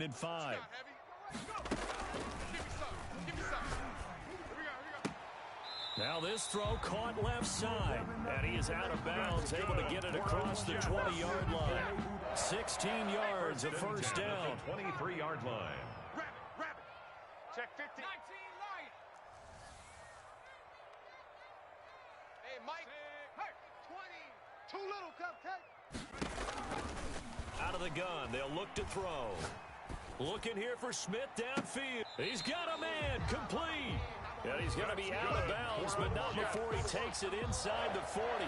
and 5. Now this throw caught left side, and he is out of bounds, able to get it across the 20-yard line. 16 yards, a first down. 23-yard line. Rabbit. Check 50. 19 Lion. Hey, Mike. 20. Too little, Cupcake. Out of the gun, they'll look to throw. Looking here for Smith downfield. He's got a man, complete. And he's going to be out of bounds, but not before he takes it inside the 40.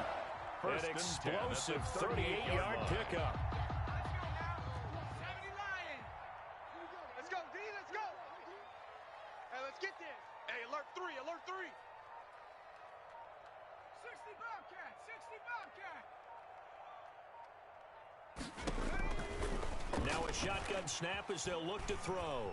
An explosive 38-yard pickup. Let's go, D, let's go. Hey, let's get this. Hey, alert 3. 60 Bobcat. Now a shotgun snap as they'll look to throw.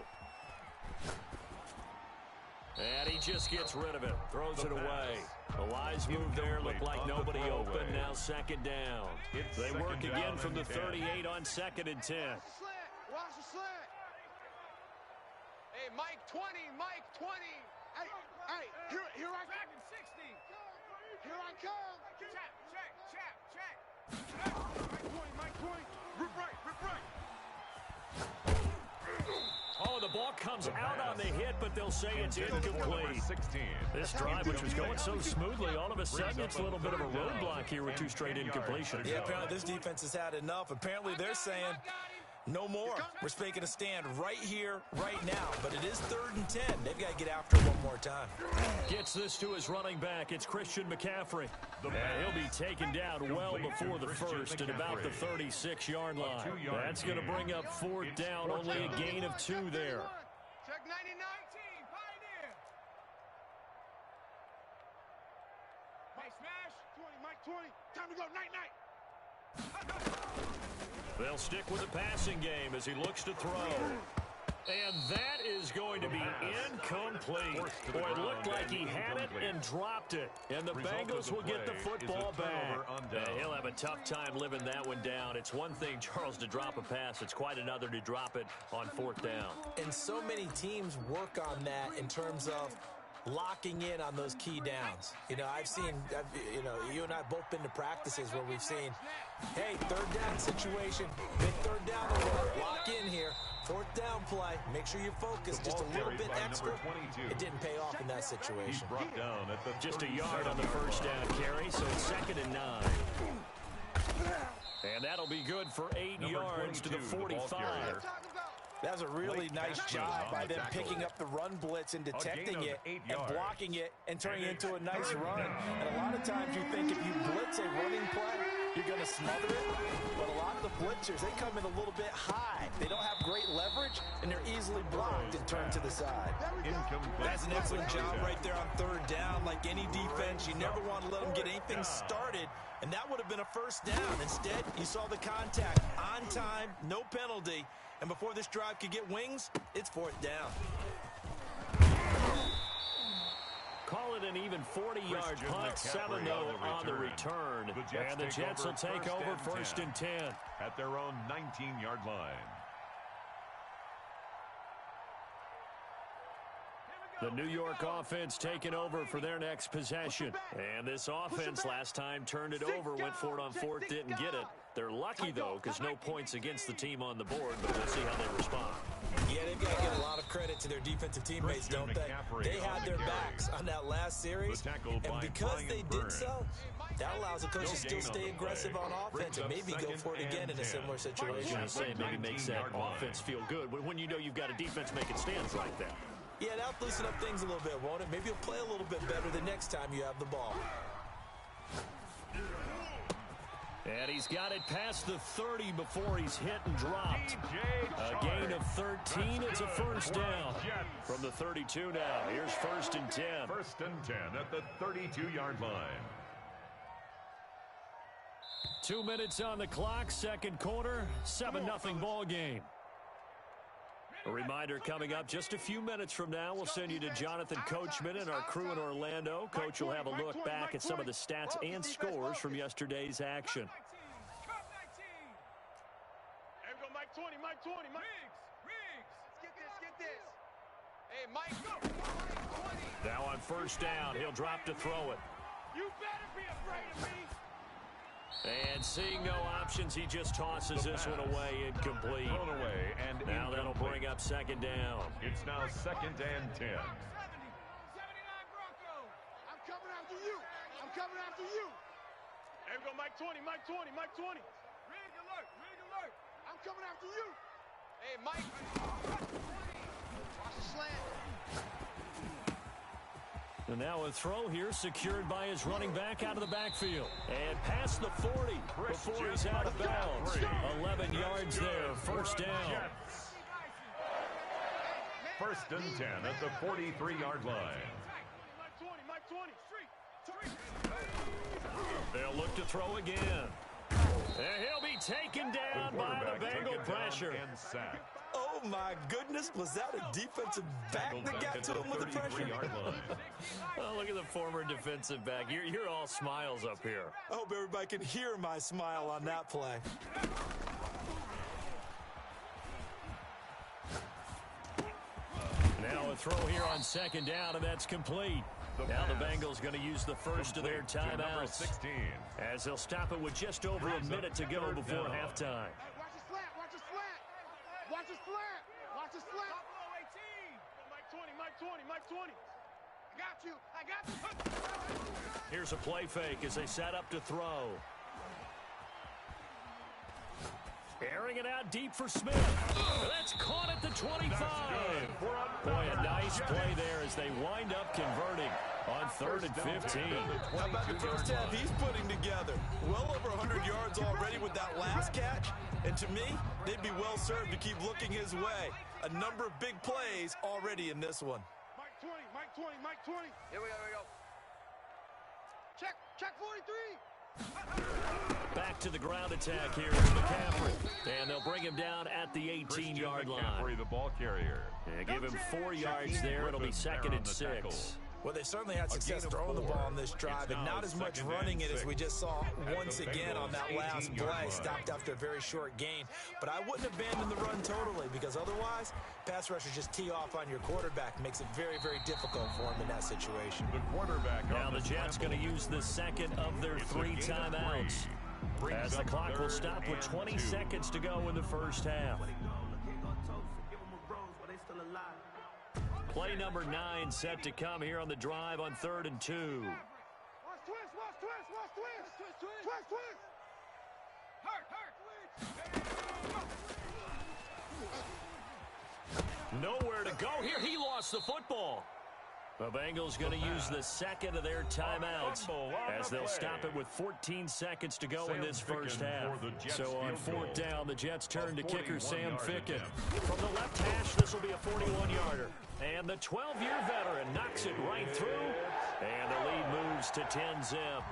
And he just gets rid of it, throws it away. A wise move there, looked like nobody open, now second down. They work again from the 38 on 2nd and 10. Watch the slant. Hey, Mike 20. Hey, here I come. 60. Here I come. Check. Mike 20. Rip right. Oh, the ball comes out on the hit, but they'll say it's incomplete. This drive, which was going so smoothly, all of a sudden it's a little bit of a roadblock here with 2 straight incompletions. Yeah, apparently this defense has had enough. Apparently they're saying no more. We're making a stand right here, right now. But it is 3rd and 10. They've got to get after it one more time. Gets this to his running back. It's Christian McCaffrey. And he'll be taken down well before the first at about the 36-yard line. That's going to bring up 4th down, only a gain of 2 there. Check 90-19, Pioneer. Mike smash. 20, Mike 20. Time to go, night. They'll stick with the passing game as he looks to throw. And that is going to be incomplete. Boy, it looked like he had it and dropped it. And the Bengals will get the football back. He'll have a tough time living that one down. It's one thing, Charles, to drop a pass. It's quite another to drop it on 4th down. And so many teams work on that in terms of locking in on those key downs. You know, you and I have both been to practices where we've seen, hey, 3rd down situation, big 3rd down alert, lock in here, 4th down play, make sure you focus just a little bit extra. It didn't pay off in that situation. Just a yard on the first down carry, so it's 2nd and 9. And that'll be good for 8 yards to the 45. That was a really nice job by them picking up the run blitz and detecting it and blocking it and turning it into a nice run. And a lot of times you think if you blitz a running play, you're going to smother it. But a lot of the blitzers, they come in a little bit high. They don't have great leverage, and they're easily blocked and turned to the side. That's an excellent job right there on 3rd down. Like any defense, you never want to let them get anything started, and that would have been a first down. Instead, you saw the contact on time, no penalty. And before this drive could get wings, it's 4th down. Call it an even 40-yard punt, 7-0 on the return. And the Jets will take over 1st and 10. At their own 19-yard line. The New York offense taking over for their next possession. And this offense last time turned it over, went for it on 4th, didn't get it. They're lucky, though, because no points against the team on the board, but we'll see how they respond. Yeah, they've got to give a lot of credit to their defensive teammates, don't they? They had their backs on that last series, and because they did so, that allows the coach to still stay aggressive on offense and maybe go for it again in a similar situation. I say maybe makes that offense feel good, but when you know you've got a defense making stands like that. Yeah, that'll loosen up things a little bit, won't it? Maybe you'll play a little bit better the next time you have the ball. And he's got it past the 30 before he's hit and dropped. A gain of 13. It's a first down from the 32 now. Here's 1st and 10. 1st and 10 at the 32-yard line. 2 minutes on the clock, 2nd quarter, 7-0 ball game. A reminder coming up just a few minutes from now, we'll send you to Jonathan Coachman and our crew in Orlando. Coach will have a look back at some of the stats and scores from yesterday's action. There we go, Mike 20, Mike 20, Mike. Mike. 20. Now on first down, he'll drop to throw it. You better be afraid of me. And seeing no options, he just tosses this one away, incomplete. Thrown away and Now that'll incomplete. bring up second down. It's now 2nd and 10. 79 Broncos. I'm coming after you. I'm coming after you. There we go, Mike 20, Mike 20, Mike 20. Rig alert, rig alert. I'm coming after you. Hey, Mike. Watch the slant. And now a throw here secured by his running back out of the backfield. And past the 40 before he's out of bounds. 11 yards there, first down. First and 10 at the 43-yard line. Mike 20, Mike 20. Street. They'll look to throw again. And he'll be taken down by the Bengal pressure. And sacked. Oh, my goodness. Was that a defensive back that got to him with the pressure? 33-yard line. Oh, look at the former defensive back. You're all smiles up here. I hope everybody can hear my smile on that play. Now a throw here on second down, and that's complete. Now the Bengals going to use the first of their timeouts 16. as they'll stop it with just over a minute to go before halftime. Watch the slant, watch the slant. Watch the slant. Watch the slant. Mike 20, Mike 20, Mike 20. I got you. I got you. Here's a play fake as they set up to throw. Airing it out deep for Smith. That's caught at the 25. Boy, a nice play there as they wind up converting on 3rd and 15. How about the first half he's putting together? Well over 100 yards already with that last catch. And to me, they'd be well served to keep looking his way. A number of big plays already in this one. Mike 20, Mike 20, Mike 20. Here we go. Check 43. Back to the ground attack here is McCaffrey. And they'll bring him down at the 18-yard line. The ball carrier. Yeah, give him 4 yards there. It'll be 2nd and 6. Well, they certainly had success throwing the ball on this drive, and not as much running it as we just saw once again on that last play. Stopped after a very short gain. But I wouldn't abandon the run totally, because otherwise, pass rushers just tee off on your quarterback. Makes it very, very difficult for him in that situation. The quarterback Now the Jets going to use the second of their 3 timeouts, as the clock will stop with 20 seconds to go in the first half. Play number 9 set to come here on the drive on 3rd and 2. Watch twist, watch twist, watch twist. Twist, twist. Hurt. Nowhere to go here. He lost the football. The Bengals going to use the second of their timeouts as they'll stop it with 14 seconds to go in this first half. So on 4th down, the Jets turn to kicker Sam Ficken. From the left hash, this will be a 41-yarder. And the 12-year veteran knocks it right through. And the lead moves to 10-zip.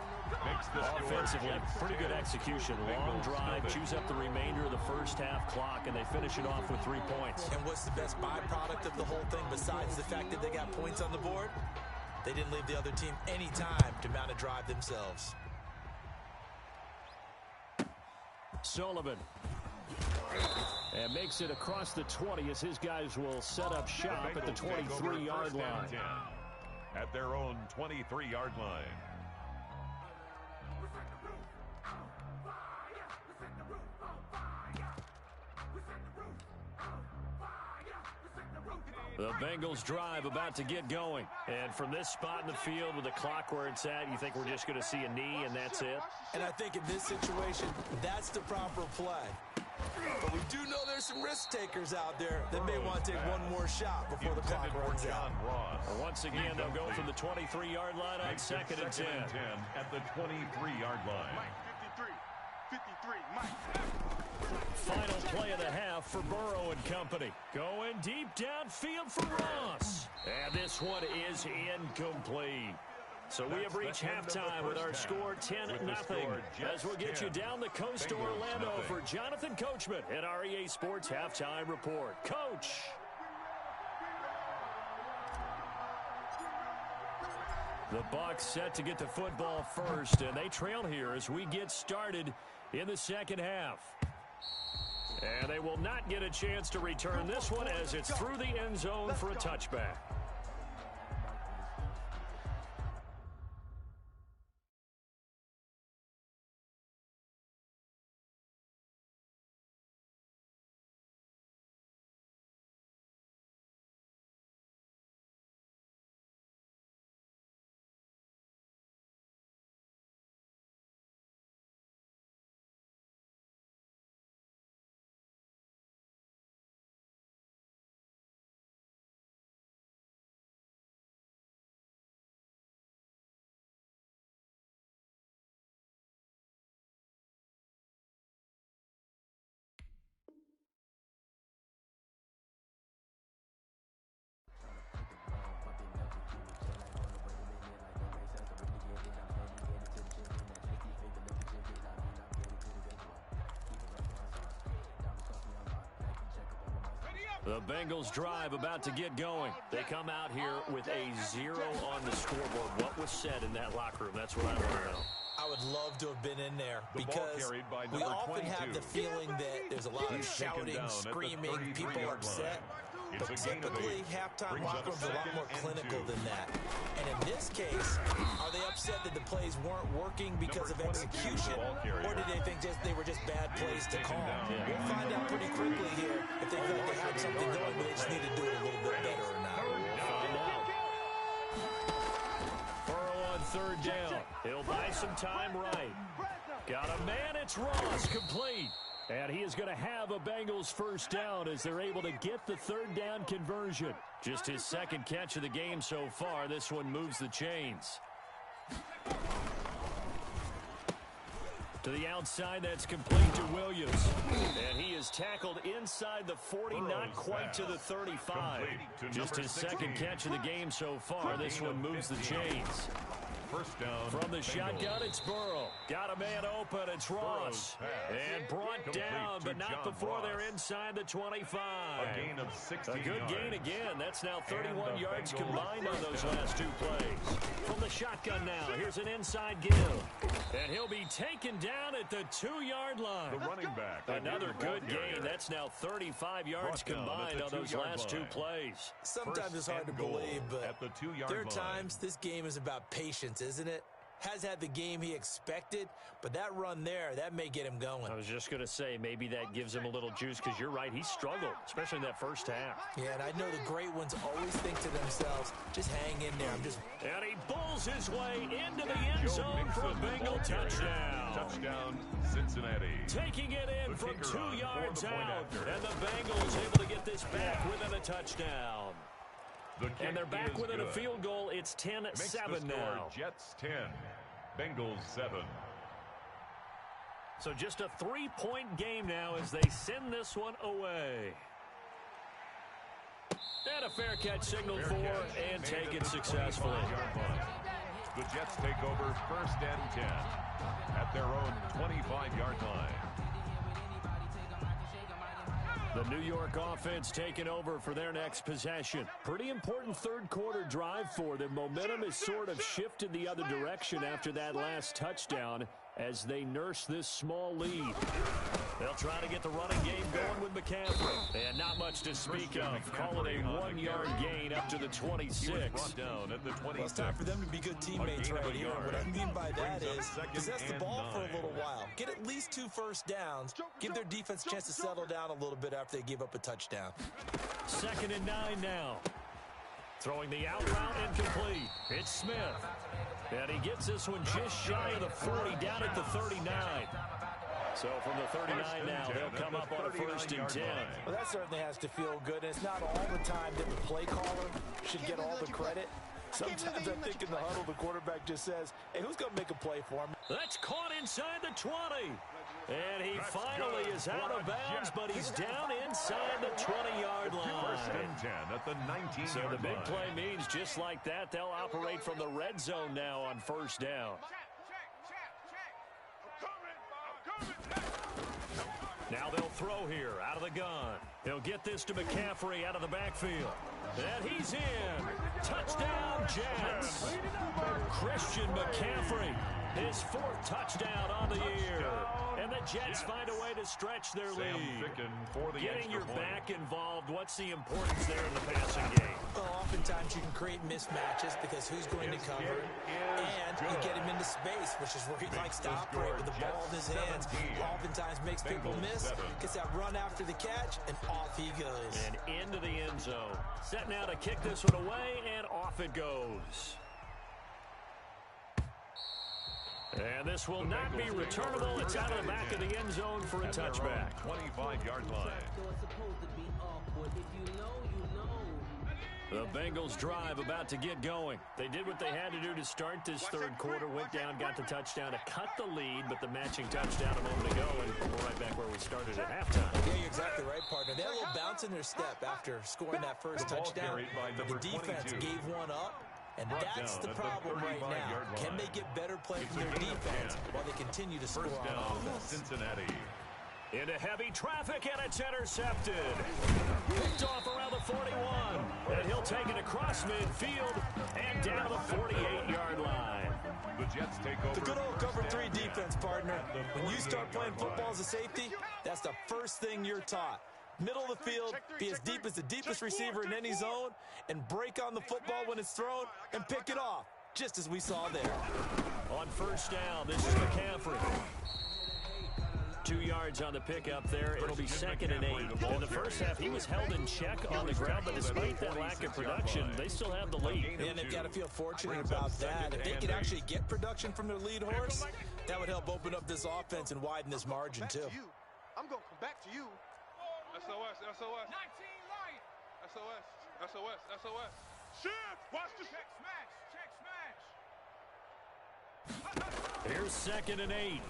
Offensively, pretty good execution. Long drive, chews up the remainder of the first half clock, and they finish it off with 3 points. And what's the best byproduct of the whole thing besides the fact that they got points on the board? They didn't leave the other team any time to mount a drive themselves. Sullivan. And makes it across the 20 as his guys will set up shop at the 23-yard line. At their own 23-yard line. The Bengals drive about to get going. And from this spot in the field with the clock where it's at, you think we're just going to see a knee and that's it? And I think in this situation, that's the proper play. But we do know there's some risk takers out there that may want to take one more shot before the clock runs out. Well, once again, they'll go from the 23-yard line on 2nd and 10. At the 23-yard line. Mike 53, Mike. Final play of the half for Burrow and company. Going deep downfield for Ross. And this one is incomplete. So we have reached halftime with our score 10-0 as we'll get you down the coast to Orlando for Jonathan Coachman at our EA Sports Halftime Report. Coach. The Bucs set to get the football first, and they trail here as we get started in the second half. And they will not get a chance to return this one as it's through the end zone for a touchback. The Bengals drive about to get going. They come out here with a 0 on the scoreboard. What was said in that locker room? That's what I want to know. I would love to have been in there because we often have the feeling that there's a lot of shouting, screaming, people upset. But typically, halftime locker rooms are a lot more clinical than that. And in this case, are they upset that the plays weren't working because of execution, or did they think they were just bad plays to call? We'll find out pretty quickly here if they feel like they had something going, but they just need to do it a little bit better or not. We'll find out. Burrow on third down. He'll buy some time right. Got a man, it's Ross, complete. And he is going to have a Bengals first down as they're able to get the third down conversion. Just his second catch of the game so far. This one moves the chains. To the outside, that's complete to Williams. And he is tackled inside the 40, not quite to the 35. Just his second catch of the game so far. This one moves the chains. First down. From the shotgun, it's Burrow. Got a man open, it's Ross. And brought down, but not before they're inside the 25. A gain of 60 A good gain again. That's now 31 yards combined on those last two plays. From the shotgun now, here's an inside give. And he'll be taken down at the 2-yard line. The running back. Another good gain. That's now 35 yards combined on those last two plays. Sometimes it's hard to believe, but there are times this game is about patience, isn't it? Has had the game he expected, but that run there, that may get him going. I was just going to say, maybe that gives him a little juice because you're right, he struggled, especially in that first half. Yeah, and I know the great ones always think to themselves, just hang in there. And he bulls his way into the end zone for a Bengal touchdown. Touchdown, Cincinnati. Taking it in from 2 yards out, and the Bengals able to get this back within a touchdown. And they're back within a field goal. It's 10-7 now. Jets 10, Bengals 7. So just a 3-point game now as they send this one away. And a fair catch signaled for and taken successfully. The Jets take over first and 10 at their own 25-yard line. The New York offense taking over for their next possession. Pretty important third quarter drive for them. Momentum has sort of shifted the other direction after that last touchdown as they nurse this small lead. They'll try to get the running game going with McCaffrey. And not much to speak of. Call it a 1-yard gain up to the 26. Down at the 26. Well, it's time for them to be good teammates right here. What I mean by that is possess the ball for a little while. Get at least 2 first downs. Give their defense a chance to settle down a little bit after they give up a touchdown. 2nd and 9 now. Throwing the out route incomplete. It's Smith. And he gets this one just shy of the 40, down at the 39. So from the 39 now, they'll come up on a 1st and 10. Well, that certainly has to feel good. And it's not all the time that the play caller should get all the credit. Sometimes I think in the huddle, the quarterback just says, hey, who's going to make a play for him? That's caught inside the 20. And he finally is out of bounds, but he's down inside the 20-yard line. First and 10 at the 19-yard line. So the big play means just like that, they'll operate from the red zone now on 1st down. Now they'll throw here out of the gun. He'll get this to McCaffrey out of the backfield. And he's in. Touchdown, Jets. Christian McCaffrey, his 4th touchdown on the year. And And the Jets find a way to stretch their lead. Getting your back involved, what's the importance there in the passing game? Well, oftentimes you can create mismatches because who's going to cover, and you get him into space, which is where he likes to operate with the ball in his hands. Oftentimes makes people miss, gets that run after the catch, and off he goes. And into the end zone. Set now to kick this one away, and off it goes. And this will not be returnable. It's out of the back of the end zone for a touchback. 25-yard line. The Bengals drive about to get going. They did what they had to do to start this third quarter. Went down, got the touchdown to cut the lead, but the matching touchdown a moment ago, and we're right back where we started at halftime. Yeah, you're exactly right, partner. They had a little bounce in their step after scoring that first touchdown, but the defense gave one up. And that's the problem right now. Can they get better play from their defense while they continue to score on offense? Cincinnati. Into heavy traffic, and it's intercepted. Picked off around the 41. And he'll take it across midfield and down to the 48-yard line. The Jets take over. The good old cover 3 defense, partner. When you start playing football as a safety, that's the first thing you're taught. Middle of the field, be as deep as the deepest receiver in any zone, and break on the football when it's thrown and pick it off, just as we saw there. On first down, this is McCaffrey. 2 yards on the pickup there. It'll be 2nd and 8. In the first half, he was held in check on the ground, but despite that lack of production, they still have the lead. And they've got to feel fortunate about that. If they could actually get production from their lead horse, that would help open up this offense and widen this margin, too. I'm going to come back to you. SOS, SOS. 19 light. SOS, SOS, SOS. Shift. Watch the check smash. Here's 2nd and 8.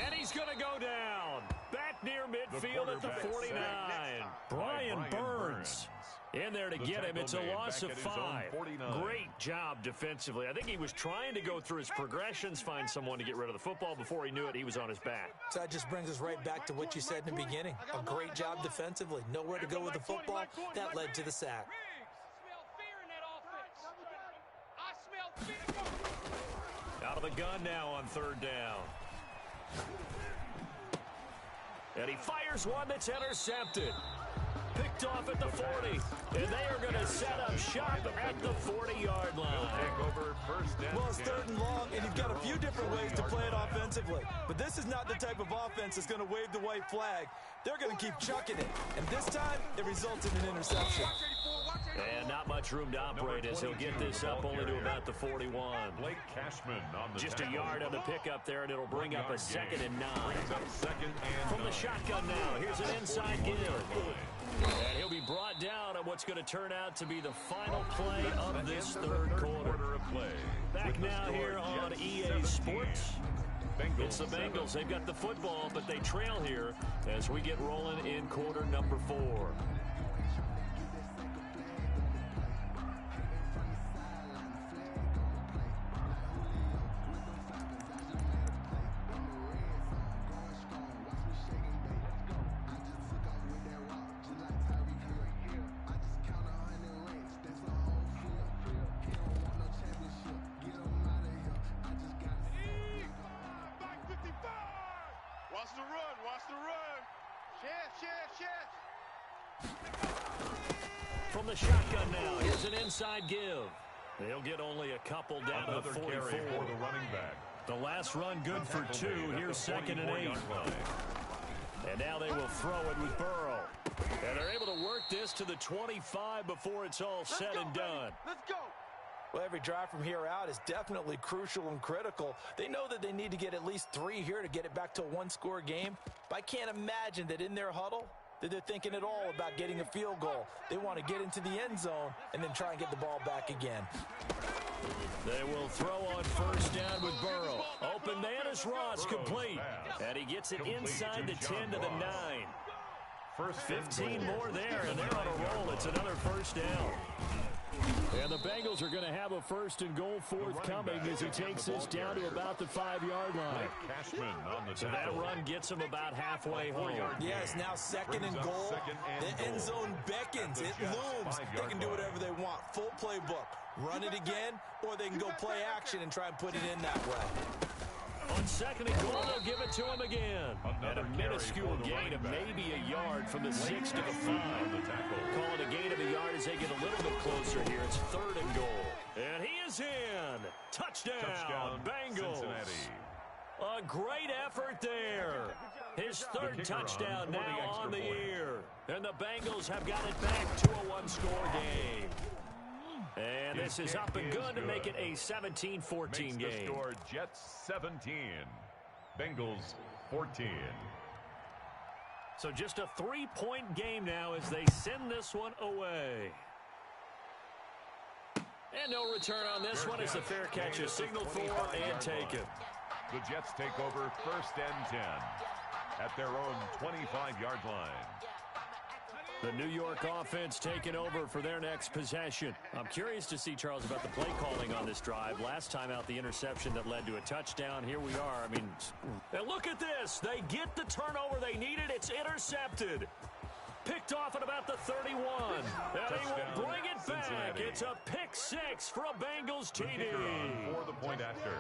And he's going to go down. Back near midfield at the 49. Brian Burns in there to get him. It's a loss of 5. Great job defensively. I think he was trying to go through his progressions, find someone to get rid of the football. Before he knew it, he was on his back. So that just brings us right back to what you said in the beginning. A great job defensively. Nowhere to go with the football. That led to the sack. Out of the gun now on 3rd down. And he fires one that's intercepted. Picked off at the 40. And they are going to set up shop at the 40-yard line. Well, it's 3rd and long, and you've got a few different ways to play it offensively. But this is not the type of offense that's going to wave the white flag. They're going to keep chucking it. And this time, it results in an interception. And not much room to operate as he'll get this up only to about the 41. Blake Cashman on the Just a yard on the pickup there, and it'll bring up a 2nd and 9. From the shotgun now, here's an inside give. And he'll be brought down on what's going to turn out to be the final play of this third quarter. Back now here on EA Sports. It's the Bengals. They've got the football, but they trail here as we get rolling in quarter number 4. From the shotgun now, here's an inside give. They'll get only a couple down to the 44. For the running back. The last run good for 2. Here's 2nd and 8. And now they will throw it with Burrow. And they're able to work this to the 25 before it's all said and done. Let's go. Well, every drive from here out is definitely crucial and critical. They know that they need to get at least 3 here to get it back to a one-score game. But I can't imagine that in their huddle that they're thinking at all about getting a field goal. They want to get into the end zone and then try and get the ball back again. They will throw on first down with Burrow. Open man is Ross, complete. And he gets it inside the 10 to the 9. 15 more there, and they're on a roll. It's another first down. And the Bengals are going to have a 1st and goal forthcoming as he takes this down to about the 5-yard line. So that run gets him about halfway home. Yes, now 2nd and goal. The end zone beckons. It looms. They can do whatever they want. Full playbook. Run it again, or they can go play action and try and put it in that way. On second and goal, they'll give it to him again. And a minuscule gain of maybe a yard from the 6 to the 5. Call it a gain of a yard as they get a little bit closer here. It's third and goal. And he is in. Touchdown Bengals. Cincinnati. A great effort there. His third touchdown now on the year. And the Bengals have got it back to a one-score game. And this is up and good to make it a 17-14 game. The score, Jets 17, Bengals 14. So just a 3-point game now as they send this one away. And no return on this one as the fair catch is signaled for and taken. The Jets take over first and 10 at their own 25-yard line. The New York offense taking over for their next possession. I'm curious to see, Charles, about the play calling on this drive. Last time out, the interception that led to a touchdown. Here we are. I mean, and look at this. They get the turnover they needed. It's intercepted. Picked off at about the 31. And he will bring it back. Cincinnati. It's a pick 6 for a Bengals TD. For the point after.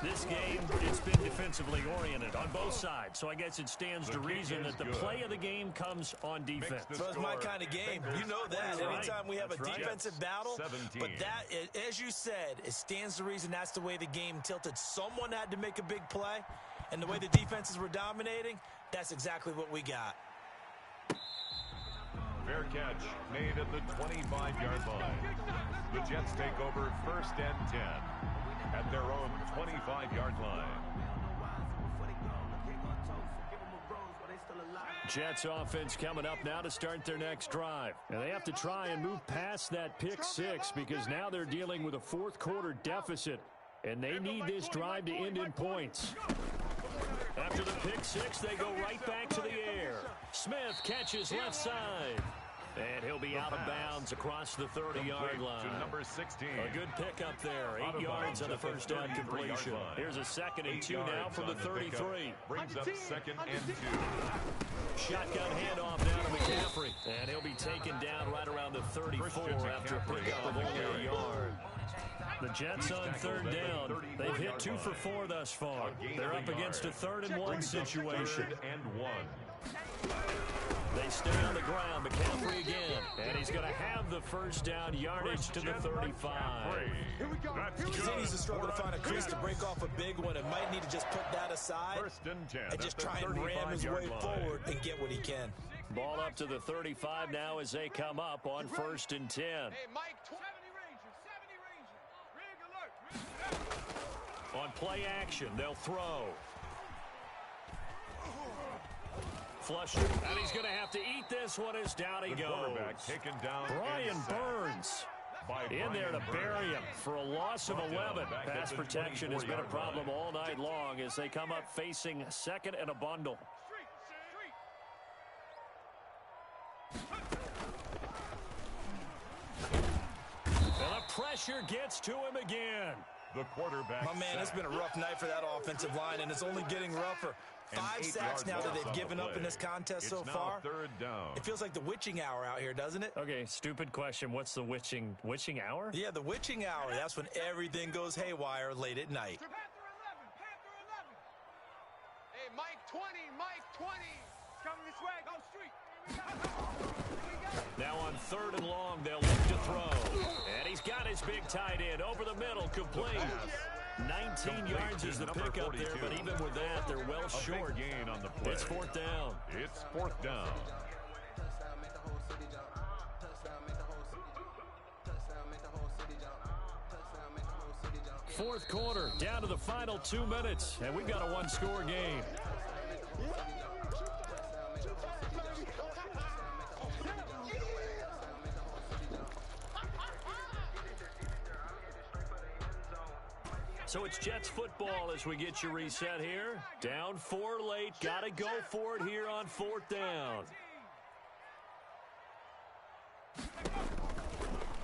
This game, it's been defensively oriented on both sides, so I guess it stands to reason that the play of the game comes on defense. So it's my kind of game. You know that. Anytime we have a defensive battle, 17. But that, as you said, it stands to reason that's the way the game tilted. Someone had to make a big play, and the way the defenses were dominating, that's exactly what we got. Fair catch made at the 25-yard line. The Jets take over first and 10 at their own 25-yard line. Jets offense coming up now to start their next drive. And they have to try and move past that pick 6 because now they're dealing with a fourth-quarter deficit, and they need this drive to end in points. After the pick 6, they go right back to the air. Smith catches left side. And he'll be out of bounds across the 30-yard line. To number 16. A good pickup there. 8 yards on the first down completion. Here's a 2nd and 2 now from the 33. Brings up 2nd and 2. Shotgun handoff down to McCaffrey. And he'll be taken down right around the 34 after a pickup of only a yard. The Jets on third down. They've hit 2 for 4 thus far. They're up against a 3rd and 1 situation. 3rd and 1. They stay on the ground. McCaffrey again. And he's going to have the first down yardage to the 35. He needs to struggle to find a crease to break off a big one and might need to just put that aside and just try and ram his way forward and get what he can. Ball up to the 35 now as they come up on 1st and 10. Hey, Mike, 70 Ranger. On play action, they'll throw. Flusher, and he's going to have to eat this one as down he goes. Taken down Brian Burns in there to bury him for a loss of 11. Pass protection has been a problem all night long as they come up facing 2nd and a bundle. And the pressure gets to him again. The quarterback. My man, it's been a rough night for that offensive line, and it's only getting rougher. 5 sacks now that they've given up in this contest so far. 3rd down. It feels like the witching hour out here, doesn't it? Okay, stupid question. What's the witching hour? Yeah, the witching hour. That's when everything goes haywire late at night. Hey, Mike 20, Mike 20. Coming this way, go street. Now on 3rd and long, they'll look to throw. And he's got his big tight end over the middle, complete. 19 yards is the pickup there, but even with that, they're well short. Gain on the play. It's 4th down. It's 4th down. Fourth quarter, down to the final 2 minutes, and we've got a one-score game. So it's Jets football as we get you reset here. Down 4 late. Got to go for it here on 4th down.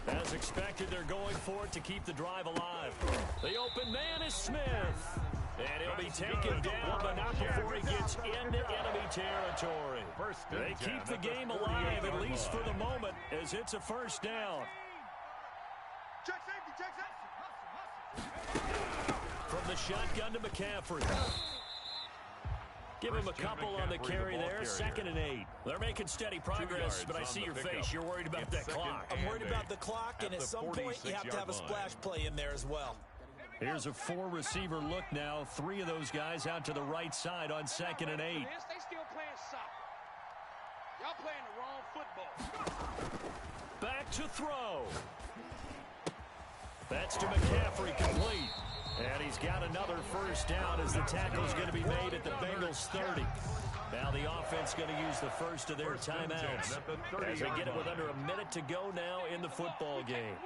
As expected, they're going for it to keep the drive alive. The open man is Smith. And he'll be taken down, but not before he gets into enemy territory. They keep the game alive, at least for the moment, as it's a 1st down. Check safety, check safety. from the shotgun to McCaffrey. Give him a couple on the carry there. 2nd and 8. They're making steady progress, but I see your face. You're worried about that clock. I'm worried about the clock, and at some point you have to have a splash play in there as well. Here's a 4-receiver look now. 3 of those guys out to the right side on 2nd and 8. They still playing soccer. Y'all playing the wrong football. Back to throw. That's to McCaffrey, complete. And he's got another first down as the tackle's going to be made at the Bengals 30. Now the offense going to use the first of their timeouts as they get it with under a minute to go now in the football game.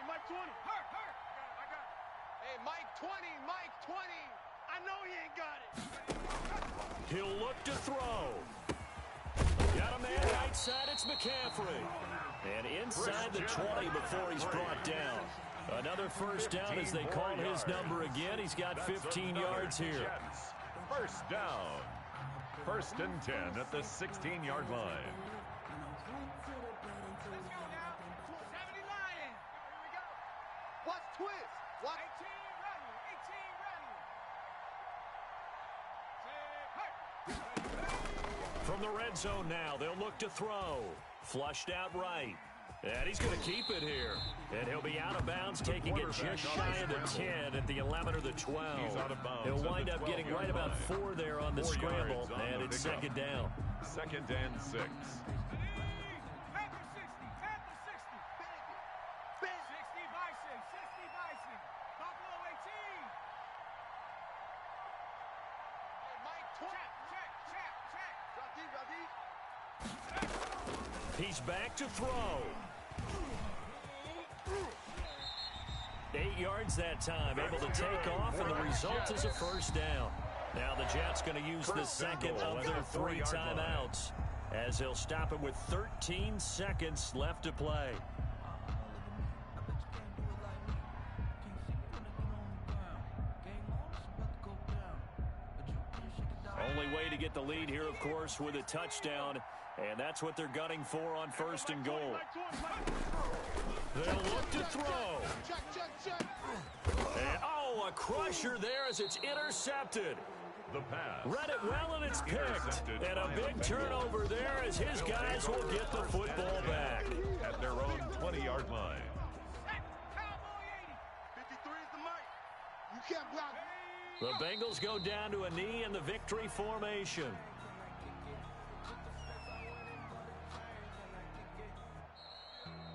Mike 20. Hurt. I got it. Hey, Mike 20. I know he ain't got it. He'll look to throw. Got a man right side. It's McCaffrey. And inside the 20 before he's brought down. Another first down as they call his number again. He's got 15 yards here. First down. 1st and 10 at the 16-yard line. Watch twist. Watch. 18 ready. From the red zone now, they'll look to throw. Flushed out right. And he's going to keep it here. And he'll be out of bounds, taking it just shy of the 10 at the 11 or the 12. He'll wind up getting right about 4 there on the scramble, and it's 2nd down. 2nd and 6. He's back to throw. 8 yards that time, able to take off, and the result is a first down. Now the Jets going to use the 2nd of their 3 timeouts as they'll stop it with 13 seconds left to play. Only way to get the lead here, of course, with a touchdown. And that's what they're gunning for on 1st and goal. They'll look to throw. And, a crusher there as it's intercepted. The pass. Read it well, and it's picked. And a big turnover there as his guys will get the football back. At their own 20-yard line. 53 is the mic. You can't block. The Bengals go down to a knee in the victory formation.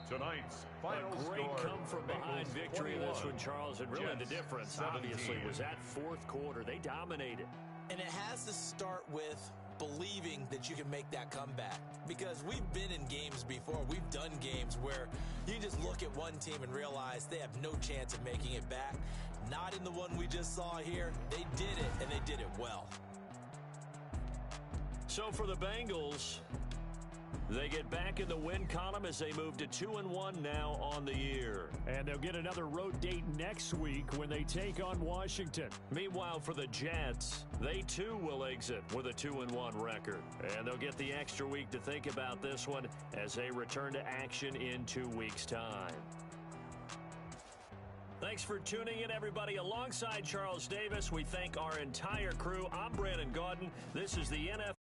Tonight's final a great score, come-from-behind victory in this one, Charles. And really the difference, 17. obviously, was that 4th quarter. They dominated. And it has to start with believing that you can make that comeback. Because we've been in games before. We've done games where you just look at one team and realize they have no chance of making it back. Not in the one we just saw here. They did it, and they did it well. So for the Bengals, they get back in the win column as they move to 2-1 now on the year. And they'll get another road date next week when they take on Washington. Meanwhile, for the Jets, they too will exit with a 2-1 record. And they'll get the extra week to think about this one as they return to action in 2 weeks' time. Thanks for tuning in, everybody. Alongside Charles Davis, we thank our entire crew. I'm Brandon Gaudin. This is the NFL.